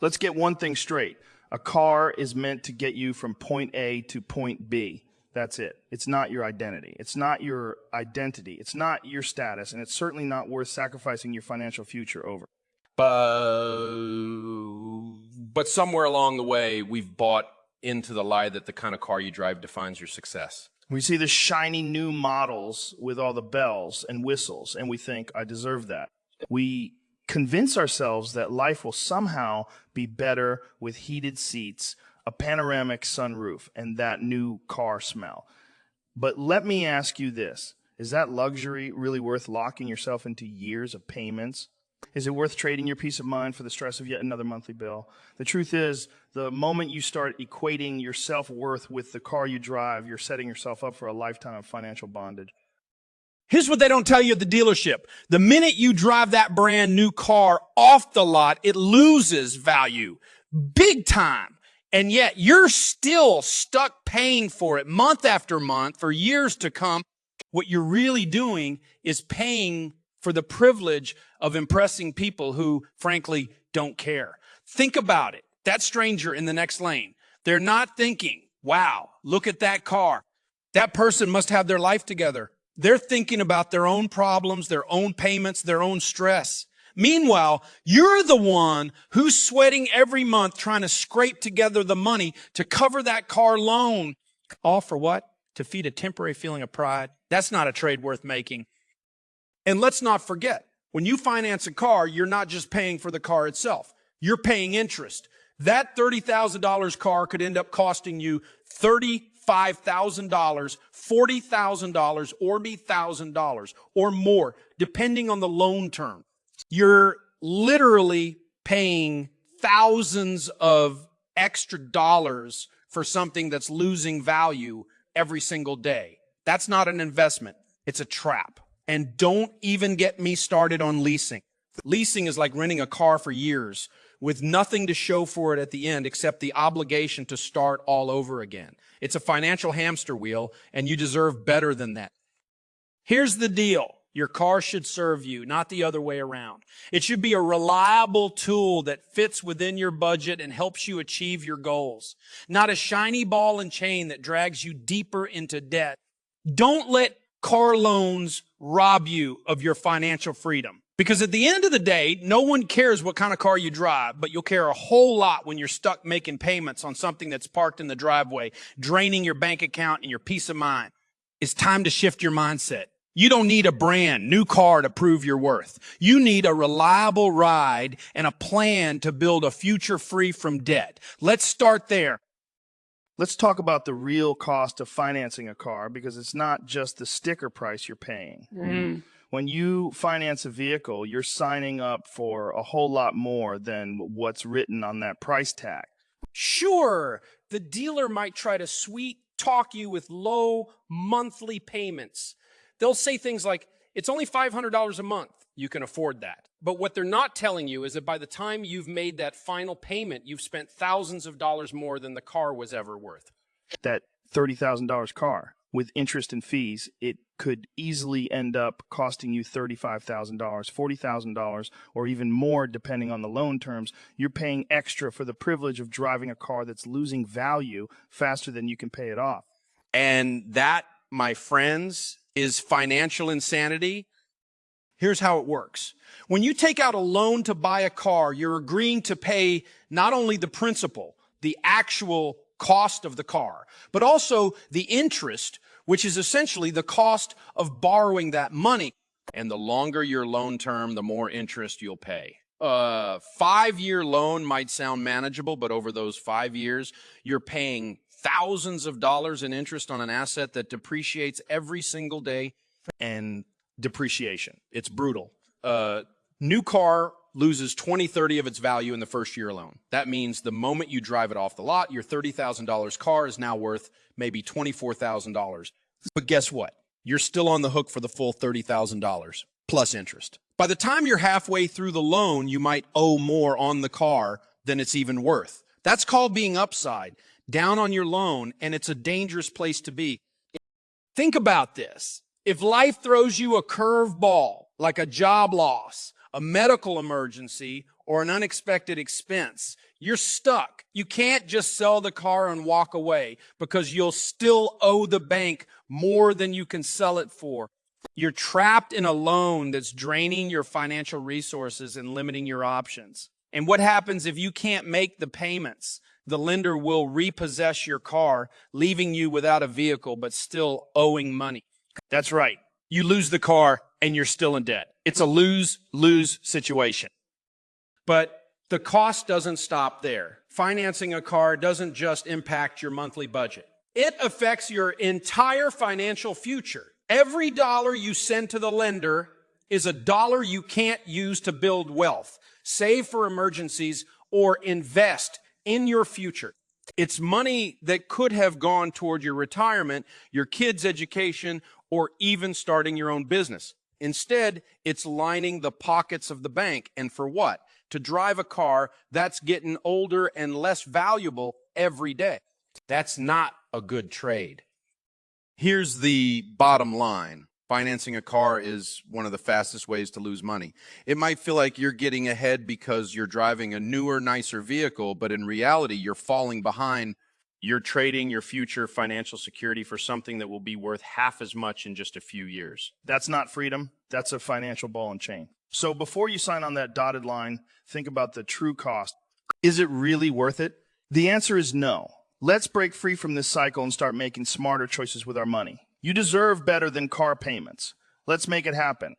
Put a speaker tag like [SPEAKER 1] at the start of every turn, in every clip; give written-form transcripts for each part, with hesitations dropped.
[SPEAKER 1] Let's get one thing straight. A car is meant to get you from point A to point B. That's it. It's not your identity. It's not your identity. It's not your status, and it's certainly not worth sacrificing your financial future over.
[SPEAKER 2] But somewhere along the way, we've bought into the lie that the kind of car you drive defines your success.
[SPEAKER 1] We see the shiny new models with all the bells and whistles, and we think, I deserve that. We convince ourselves that life will somehow be better with heated seats, a panoramic sunroof, and that new car smell. But let me ask you this. Is that luxury really worth locking yourself into years of payments? Is it worth trading your peace of mind for the stress of yet another monthly bill? The truth is, the moment you start equating your self-worth with the car you drive, you're setting yourself up for a lifetime of financial bondage.
[SPEAKER 3] Here's what they don't tell you at the dealership. The minute you drive that brand new car off the lot, it loses value big time. And yet you're still stuck paying for it month after month for years to come. What you're really doing is paying for the privilege of impressing people who, frankly, don't care. Think about it. That stranger in the next lane, they're not thinking, wow, look at that car. That person must have their life together. They're thinking about their own problems, their own payments, their own stress. Meanwhile, you're the one who's sweating every month trying to scrape together the money to cover that car loan. All for what? To feed a temporary feeling of pride. That's not a trade worth making. And let's not forget, when you finance a car, you're not just paying for the car itself. You're paying interest. That $30,000 car could end up costing you $35,000, $40,000, or $80,000 or more, depending on the loan term. You're literally paying thousands of extra dollars for something that's losing value every single day. That's not an investment. It's a trap. And don't even get me started on leasing. Leasing is like renting a car for years with nothing to show for it at the end except the obligation to start all over again. It's a financial hamster wheel, and you deserve better than that. Here's the deal. Your car should serve you, not the other way around. It should be a reliable tool that fits within your budget and helps you achieve your goals, not a shiny ball and chain that drags you deeper into debt. Don't let car loans rob you of your financial freedom. Because at the end of the day, no one cares what kind of car you drive, but you'll care a whole lot when you're stuck making payments on something that's parked in the driveway, draining your bank account and your peace of mind. It's time to shift your mindset. You don't need a brand new car to prove your worth. You need a reliable ride and a plan to build a future free from debt. Let's start there.
[SPEAKER 1] Let's talk about the real cost of financing a car, because it's not just the sticker price you're paying. When you finance a vehicle, you're signing up for a whole lot more than what's written on that price tag.
[SPEAKER 3] Sure, the dealer might try to sweet talk you with low monthly payments. They'll say things like, it's only $500 a month. You can afford that. But what they're not telling you is that by the time you've made that final payment, you've spent thousands of dollars more than the car was ever worth.
[SPEAKER 1] That $30,000 car, with interest and fees, it could easily end up costing you $35,000, $40,000, or even more depending on the loan terms. You're paying extra for the privilege of driving a car that's losing value faster than you can pay it off.
[SPEAKER 3] And that, my friends, is financial insanity. Here's how it works. When you take out a loan to buy a car, you're agreeing to pay not only the principal, the actual cost of the car, but also the interest, which is essentially the cost of borrowing that money. And the longer your loan term, the more interest you'll pay. A 5-year loan might sound manageable, but over those 5 years, you're paying thousands of dollars in interest on an asset that depreciates every single day. And depreciation, it's brutal. New car loses 20-30 of its value in the first year alone. That means the moment you drive it off the lot, your $30,000 car is now worth maybe $24,000. But guess what? You're still on the hook for the full $30,000 plus interest. By the time you're halfway through the loan, you might owe more on the car than it's even worth. That's called being upside down on your loan, and it's a dangerous place to be. Think about this. If life throws you a curveball, like a job loss, a medical emergency, or an unexpected expense, You're stuck. You can't just sell the car and walk away because you'll still owe the bank more than you can sell it for. You're trapped in a loan that's draining your financial resources and limiting your options. And what happens if you can't make the payments? The lender will repossess your car, leaving you without a vehicle but still owing money.
[SPEAKER 1] That's right.
[SPEAKER 3] You lose the car and you're still in debt. It's a lose-lose situation. But the cost doesn't stop there. Financing a car doesn't just impact your monthly budget. It affects your entire financial future. Every dollar you send to the lender is a dollar you can't use to build wealth, save for emergencies, or invest in your future. It's money that could have gone toward your retirement, your kids' education, or even starting your own business. Instead, it's lining the pockets of the bank. And for what? To drive a car that's getting older and less valuable every day. That's not a good trade.
[SPEAKER 2] Here's the bottom line. Financing a car is one of the fastest ways to lose money. It might feel like you're getting ahead because you're driving a newer, nicer vehicle, but in reality, you're falling behind. You're trading your future financial security for something that will be worth half as much in just a few years.
[SPEAKER 1] That's not freedom. That's a financial ball and chain. So before you sign on that dotted line, think about the true cost. Is it really worth it? The answer is no. Let's break free from this cycle and start making smarter choices with our money. You deserve better than car payments. Let's make it happen.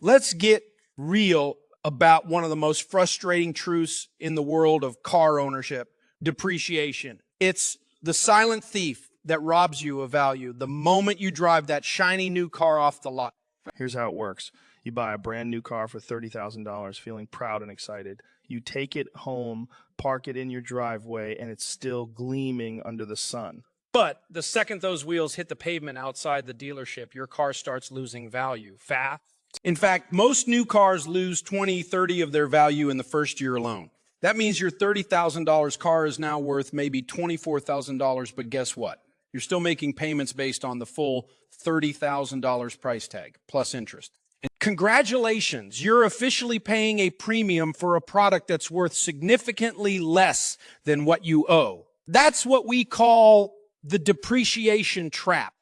[SPEAKER 3] Let's get real about one of the most frustrating truths in the world of car ownership: depreciation. It's the silent thief that robs you of value the moment you drive that shiny new car off the lot.
[SPEAKER 1] Here's how it works. You buy a brand new car for $30,000, feeling proud and excited. You take it home, park it in your driveway, and it's still gleaming under the sun.
[SPEAKER 3] But the second those wheels hit the pavement outside the dealership, your car starts losing value fast. In fact, most new cars lose 20, 30 of their value in the first year alone. That means your $30,000 car is now worth maybe $24,000, but guess what? You're still making payments based on the full $30,000 price tag, plus interest. And congratulations, you're officially paying a premium for a product that's worth significantly less than what you owe. That's what we call the depreciation trap.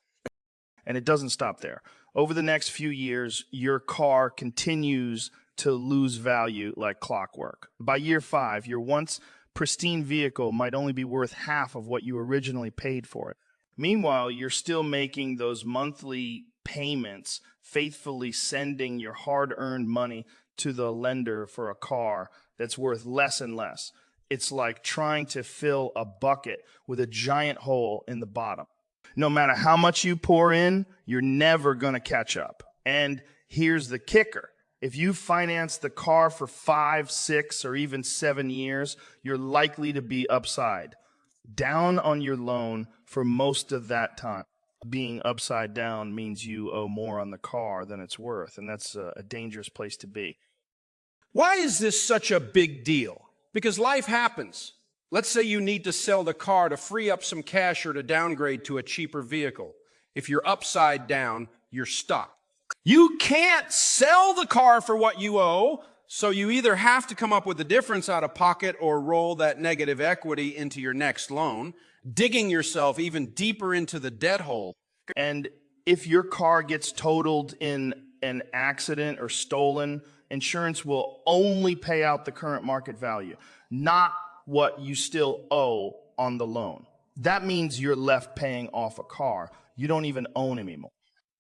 [SPEAKER 1] And it doesn't stop there. Over the next few years, your car continues to lose value like clockwork. By year 5, your once pristine vehicle might only be worth half of what you originally paid for it. Meanwhile, you're still making those monthly payments, faithfully sending your hard-earned money to the lender for a car that's worth less and less. It's like trying to fill a bucket with a giant hole in the bottom. No matter how much you pour in, you're never going to catch up. And here's the kicker. If you finance the car for 5, 6, or even 7 years, you're likely to be upside down on your loan for most of that time. Being upside down means you owe more on the car than it's worth, and that's a dangerous place to be.
[SPEAKER 3] Why is this such a big deal? Because life happens. Let's say you need to sell the car to free up some cash or to downgrade to a cheaper vehicle. If you're upside down, you're stuck. You can't sell the car for what you owe, so you either have to come up with the difference out of pocket or roll that negative equity into your next loan, digging yourself even deeper into the debt hole.
[SPEAKER 1] And if your car gets totaled in an accident or stolen, insurance will only pay out the current market value, not what you still owe on the loan. That means you're left paying off a car you don't even own anymore.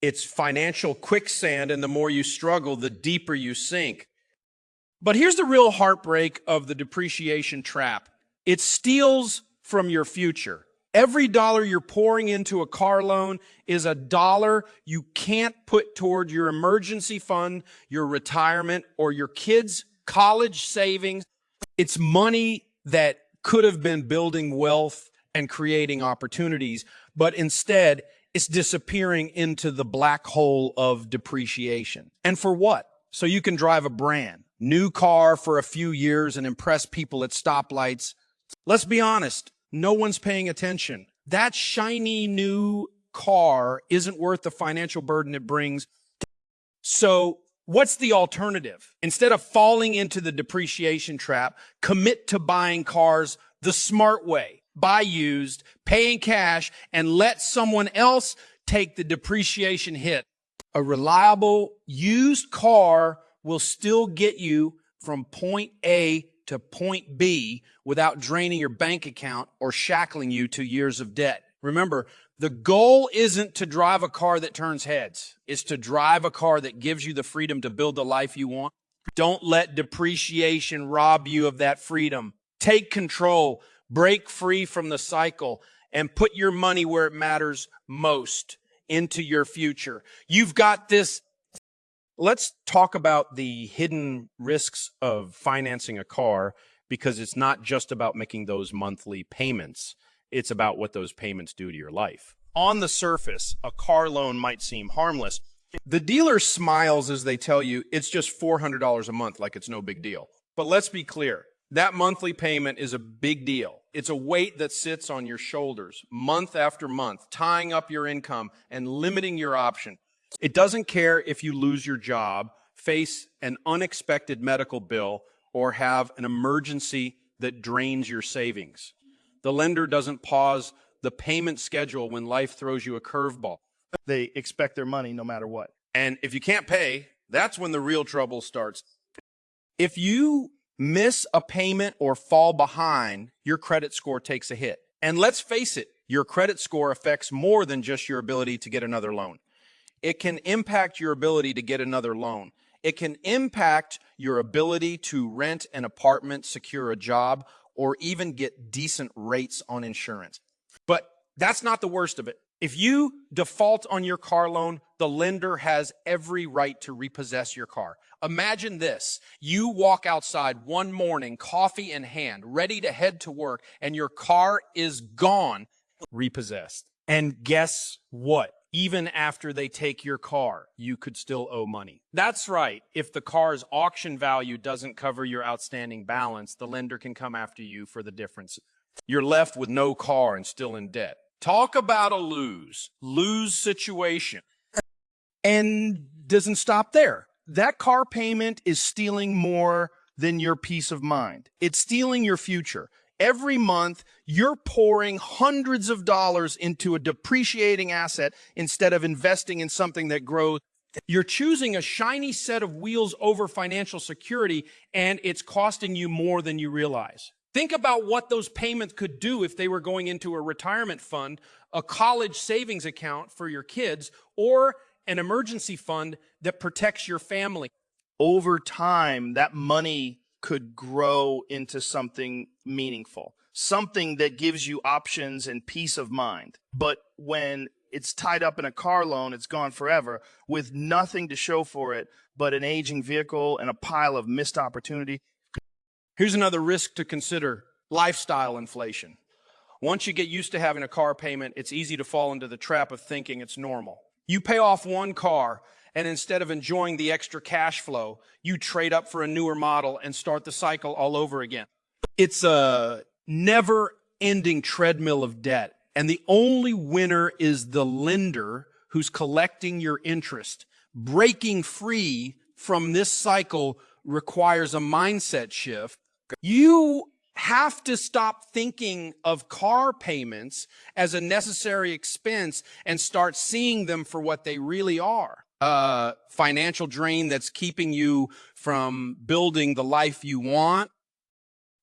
[SPEAKER 3] It's financial quicksand, and the more you struggle, the deeper you sink. But here's the real heartbreak of the depreciation trap. It steals from your future. Every dollar you're pouring into a car loan is a dollar you can't put toward your emergency fund, your retirement, or your kids' college savings. It's money that could have been building wealth and creating opportunities, but instead it's disappearing into the black hole of depreciation. And for what? So you can drive a brand new car for a few years and impress people at stoplights. Let's be honest, no one's paying attention. That shiny new car isn't worth the financial burden it brings. So What's the alternative? Instead of falling into the depreciation trap, commit to buying cars the smart way. Buy used, paying cash, and let someone else take the depreciation hit. A reliable used car will still get you from point A to point B without draining your bank account or shackling you to years of debt. Remember, the goal isn't to drive a car that turns heads. It's to drive a car that gives you the freedom to build the life you want. Don't let depreciation rob you of that freedom. Take control, break free from the cycle, and put your money where it matters most, into your future. You've got this. Let's talk about the hidden risks of financing a car, because it's not just about making those monthly payments. It's about what those payments do to your life. On the surface, a car loan might seem harmless. The dealer smiles as they tell you it's just $400 a month, like it's no big deal. But let's be clear. That monthly payment is a big deal. It's a weight that sits on your shoulders month after month, tying up your income and limiting your option. It doesn't care if you lose your job, face an unexpected medical bill, or have an emergency that drains your savings. The lender doesn't pause the payment schedule when life throws you a curveball.
[SPEAKER 1] They expect their money no matter what.
[SPEAKER 3] And if you can't pay, that's when the real trouble starts. If you miss a payment or fall behind, your credit score takes a hit. And let's face it, your credit score affects more than just your ability to get another loan. It can impact your ability to get another loan. It can impact your ability to rent an apartment, secure a job, or even get decent rates on insurance. But that's not the worst of it. If you default on your car loan, the lender has every right to repossess your car. Imagine this. You walk outside one morning, coffee in hand, ready to head to work, and your car is gone, repossessed. And guess what? Even after they take your car, you could still owe money. That's right. If the car's auction value doesn't cover your outstanding balance, the lender can come after you for the difference. You're left with no car and still in debt. Talk about a lose situation.
[SPEAKER 1] And doesn't stop there. That car payment is stealing more than your peace of mind. It's stealing your future. Every month, you're pouring hundreds of dollars into a depreciating asset instead of investing in something that grows. You're choosing a shiny set of wheels over financial security, and it's costing you more than you realize. Think about what those payments could do if they were going into a retirement fund, a college savings account for your kids, or an emergency fund that protects your family. Over time, that money could grow into something meaningful, something that gives you options and peace of mind. But when it's tied up in a car loan, it's gone forever with nothing to show for it but an aging vehicle and a pile of missed opportunity.
[SPEAKER 3] Here's another risk to consider: lifestyle inflation. Once you get used to having a car payment, it's easy to fall into the trap of thinking it's normal. You pay off one car, and instead of enjoying the extra cash flow, you trade up for a newer model and start the cycle all over again. It's a never-ending treadmill of debt, and the only winner is the lender who's collecting your interest. Breaking free from this cycle requires a mindset shift. You have to stop thinking of car payments as a necessary expense and start seeing them for what they really are. Financial drain that's keeping you from building the life you want.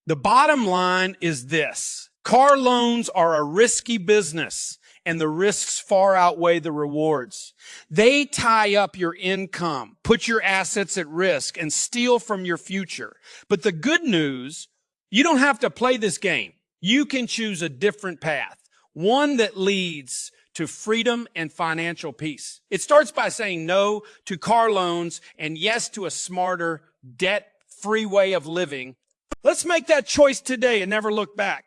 [SPEAKER 3] The bottom line is this: car loans are a risky business, and the risks far outweigh the rewards. They tie up your income, put your assets at risk, and steal from your future. But the good news, you don't have to play this game. You can choose a different path, one that leads to freedom and financial peace. It starts by saying no to car loans and yes to a smarter, debt-free way of living. Let's make that choice today and never look back.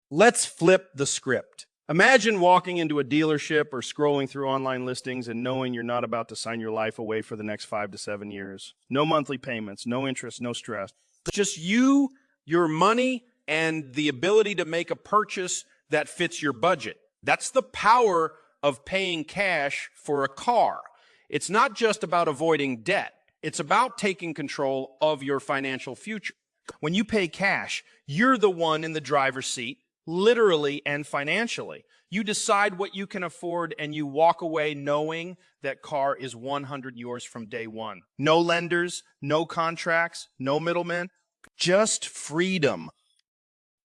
[SPEAKER 3] Let's flip the script. Imagine walking into a dealership or scrolling through online listings and knowing you're not about to sign your life away for the next 5 to 7 years. No monthly payments, no interest, no stress. Just you, your money, and the ability to make a purchase that fits your budget. That's the power of paying cash for a car. It's not just about avoiding debt. It's about taking control of your financial future. When you pay cash, you're the one in the driver's seat, literally and financially. You decide what you can afford and you walk away knowing that car is 100 yours from day one. No lenders, no contracts, no middlemen, just freedom.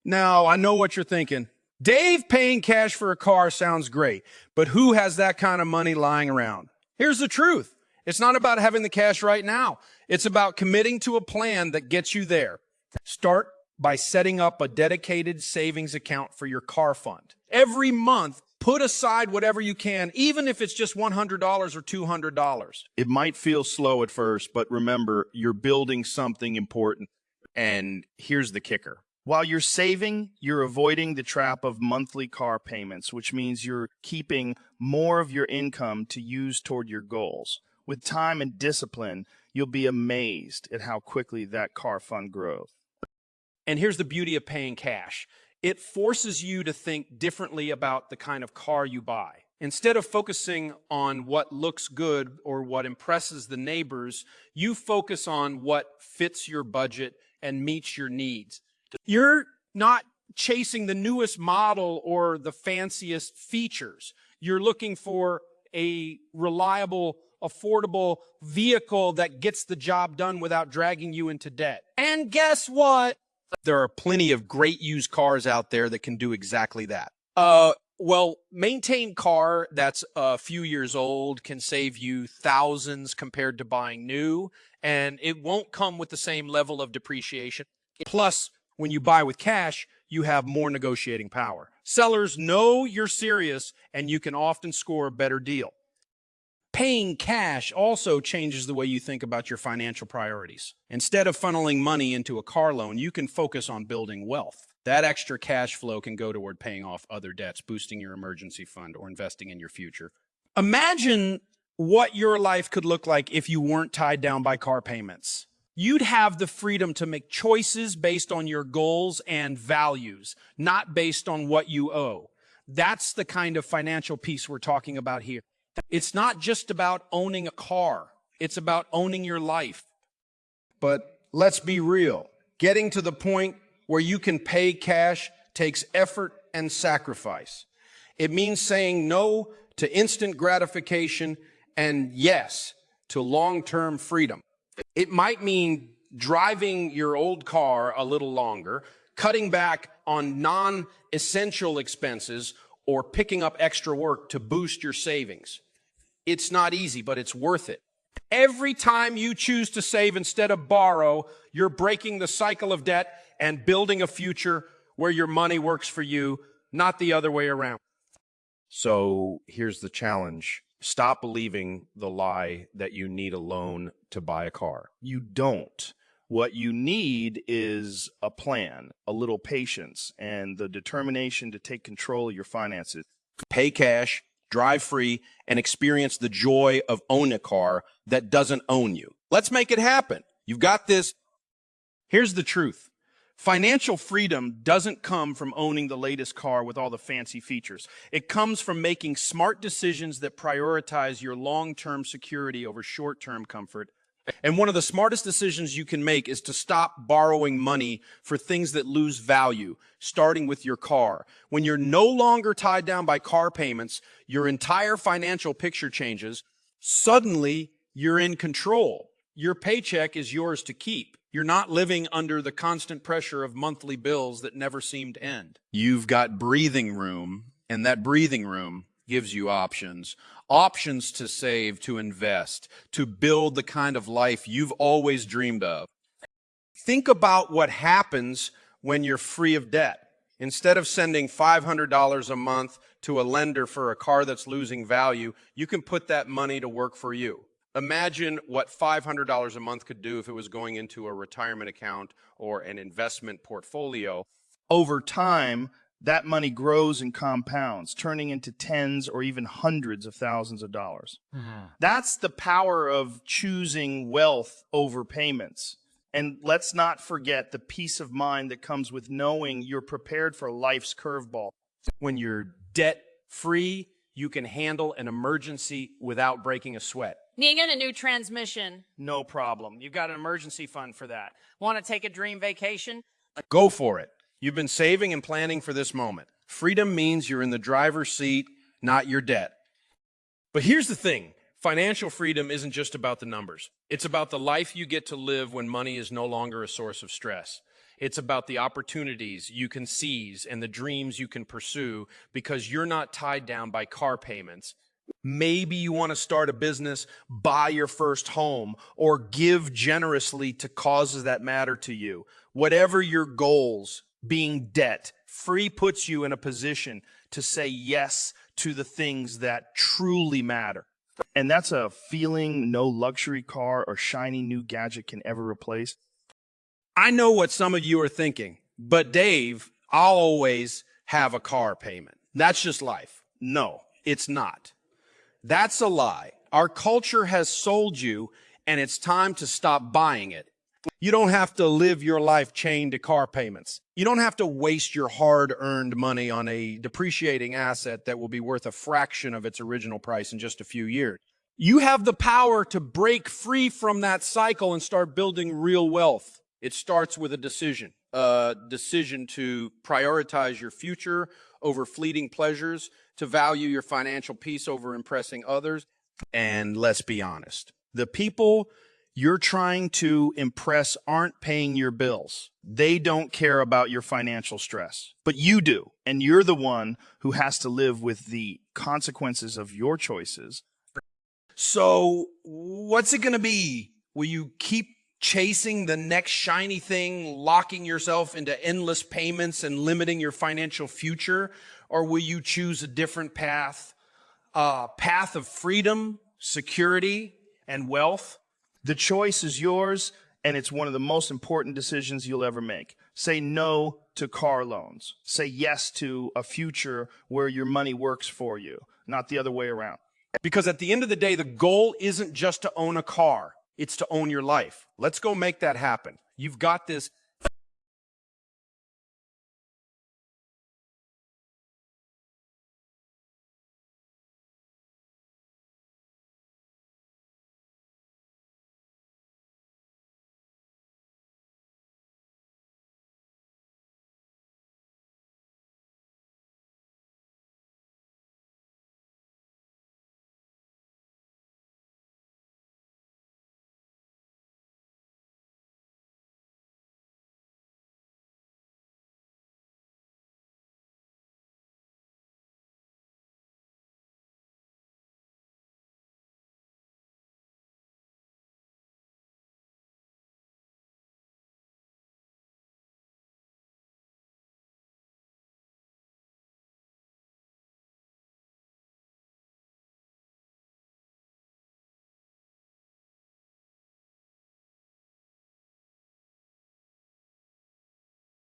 [SPEAKER 3] Now, I know what you're thinking. Dave, paying cash for a car sounds great, but who has that kind of money lying around? Here's the truth. It's not about having the cash right now. It's about committing to a plan that gets you there. Start by setting up a dedicated savings account for your car fund. Every month, put aside whatever you can, even if it's just $100 or $200.
[SPEAKER 2] It might feel slow at first, but remember, you're building something important. And here's the kicker.
[SPEAKER 1] While you're saving, you're avoiding the trap of monthly car payments, which means you're keeping more of your income to use toward your goals. With time and discipline, you'll be amazed at how quickly that car fund grows.
[SPEAKER 3] And here's the beauty of paying cash. It forces you to think differently about the kind of car you buy. Instead of focusing on what looks good or what impresses the neighbors, you focus on what fits your budget and meets your needs. You're not chasing the newest model or the fanciest features. You're looking for a reliable, affordable vehicle that gets the job done without dragging you into debt. And guess what? There are plenty of great used cars out there that can do exactly that. Well, maintained car that's a few years old can save you thousands compared to buying new, and it won't come with the same level of depreciation. Plus, when you buy with cash, you have more negotiating power. Sellers know you're serious, and you can often score a better deal. Paying cash also changes the way you think about your financial priorities. Instead of funneling money into a car loan, you can focus on building wealth. That extra cash flow can go toward paying off other debts, boosting your emergency fund, or investing in your future. Imagine what your life could look like if you weren't tied down by car payments. You'd have the freedom to make choices based on your goals and values, not based on what you owe. That's the kind of financial peace we're talking about here. It's not just about owning a car. It's about owning your life. But let's be real. Getting to the point where you can pay cash takes effort and sacrifice. It means saying no to instant gratification and yes to long-term freedom. It might mean driving your old car a little longer, cutting back on non-essential expenses, or picking up extra work to boost your savings. It's not easy, but it's worth it. Every time you choose to save instead of borrow, you're breaking the cycle of debt and building a future where your money works for you, not the other way around.
[SPEAKER 2] So here's the challenge. Stop believing the lie that you need a loan to buy a car.
[SPEAKER 1] You don't. What you need is a plan, a little patience, and the determination to take control of your finances.
[SPEAKER 2] Pay cash, drive free, and experience the joy of owning a car that doesn't own you. Let's make it happen. You've got this.
[SPEAKER 1] Here's the truth. Financial freedom doesn't come from owning the latest car with all the fancy features. It comes from making smart decisions that prioritize your long-term security over short-term comfort. And one of the smartest decisions you can make is to stop borrowing money for things that lose value, starting with your car. When you're no longer tied down by car payments, your entire financial picture changes. Suddenly, you're in control. Your paycheck is yours to keep. You're not living under the constant pressure of monthly bills that never seem to end.
[SPEAKER 2] You've got breathing room, and that breathing room gives you options. Options to save, to invest, to build the kind of life you've always dreamed of.
[SPEAKER 3] Think about what happens when you're free of debt. Instead of sending $500 a month to a lender for a car that's losing value, you can put that money to work for you. Imagine what $500 a month could do if it was going into a retirement account or an investment portfolio.
[SPEAKER 1] Over time, that money grows and compounds, turning into tens or even hundreds of thousands of dollars. That's the power of choosing wealth over payments. And let's not forget the peace of mind that comes with knowing you're prepared for life's curveball.
[SPEAKER 3] When you're debt-free, you can handle an emergency without breaking a sweat.
[SPEAKER 4] Needing a new transmission.
[SPEAKER 1] No problem.
[SPEAKER 5] You've got an emergency fund for that. Want to take a dream vacation?
[SPEAKER 3] Go for it. You've been saving and planning for this moment. Freedom means you're in the driver's seat, not your debt. But here's the thing. Financial freedom isn't just about the numbers. It's about the life you get to live when money is no longer a source of stress. It's about the opportunities you can seize and the dreams you can pursue because you're not tied down by car payments. Maybe you want to start a business, buy your first home, or give generously to causes that matter to you. Whatever your goals, being debt-free puts you in a position to say yes to the things that truly matter.
[SPEAKER 1] And that's a feeling no luxury car or shiny new gadget can ever replace.
[SPEAKER 3] I know what some of you are thinking, but Dave, I'll always have a car payment. That's just life. No, it's not. That's a lie. Our culture has sold you, and it's time to stop buying it. You don't have to live your life chained to car payments. You don't have to waste your hard-earned money on a depreciating asset that will be worth a fraction of its original price in just a few years. You have the power to break free from that cycle and start building real wealth. It starts with a decision to prioritize your future over fleeting pleasures, to value your financial peace over impressing others. And let's be honest, the people you're trying to impress aren't paying your bills. They don't care about your financial stress, but you do. And you're the one who has to live with the consequences of your choices. So what's it going to be? Will you keep chasing the next shiny thing, locking yourself into endless payments and limiting your financial future? Or will you choose a different path, a path of freedom, security, and wealth?
[SPEAKER 1] The choice is yours, and it's one of the most important decisions you'll ever make. Say no to car loans. Say yes to a future where your money works for you, not the other way around.
[SPEAKER 3] Because at the end of the day, the goal isn't just to own a car. It's to own your life. Let's go make that happen. You've got this.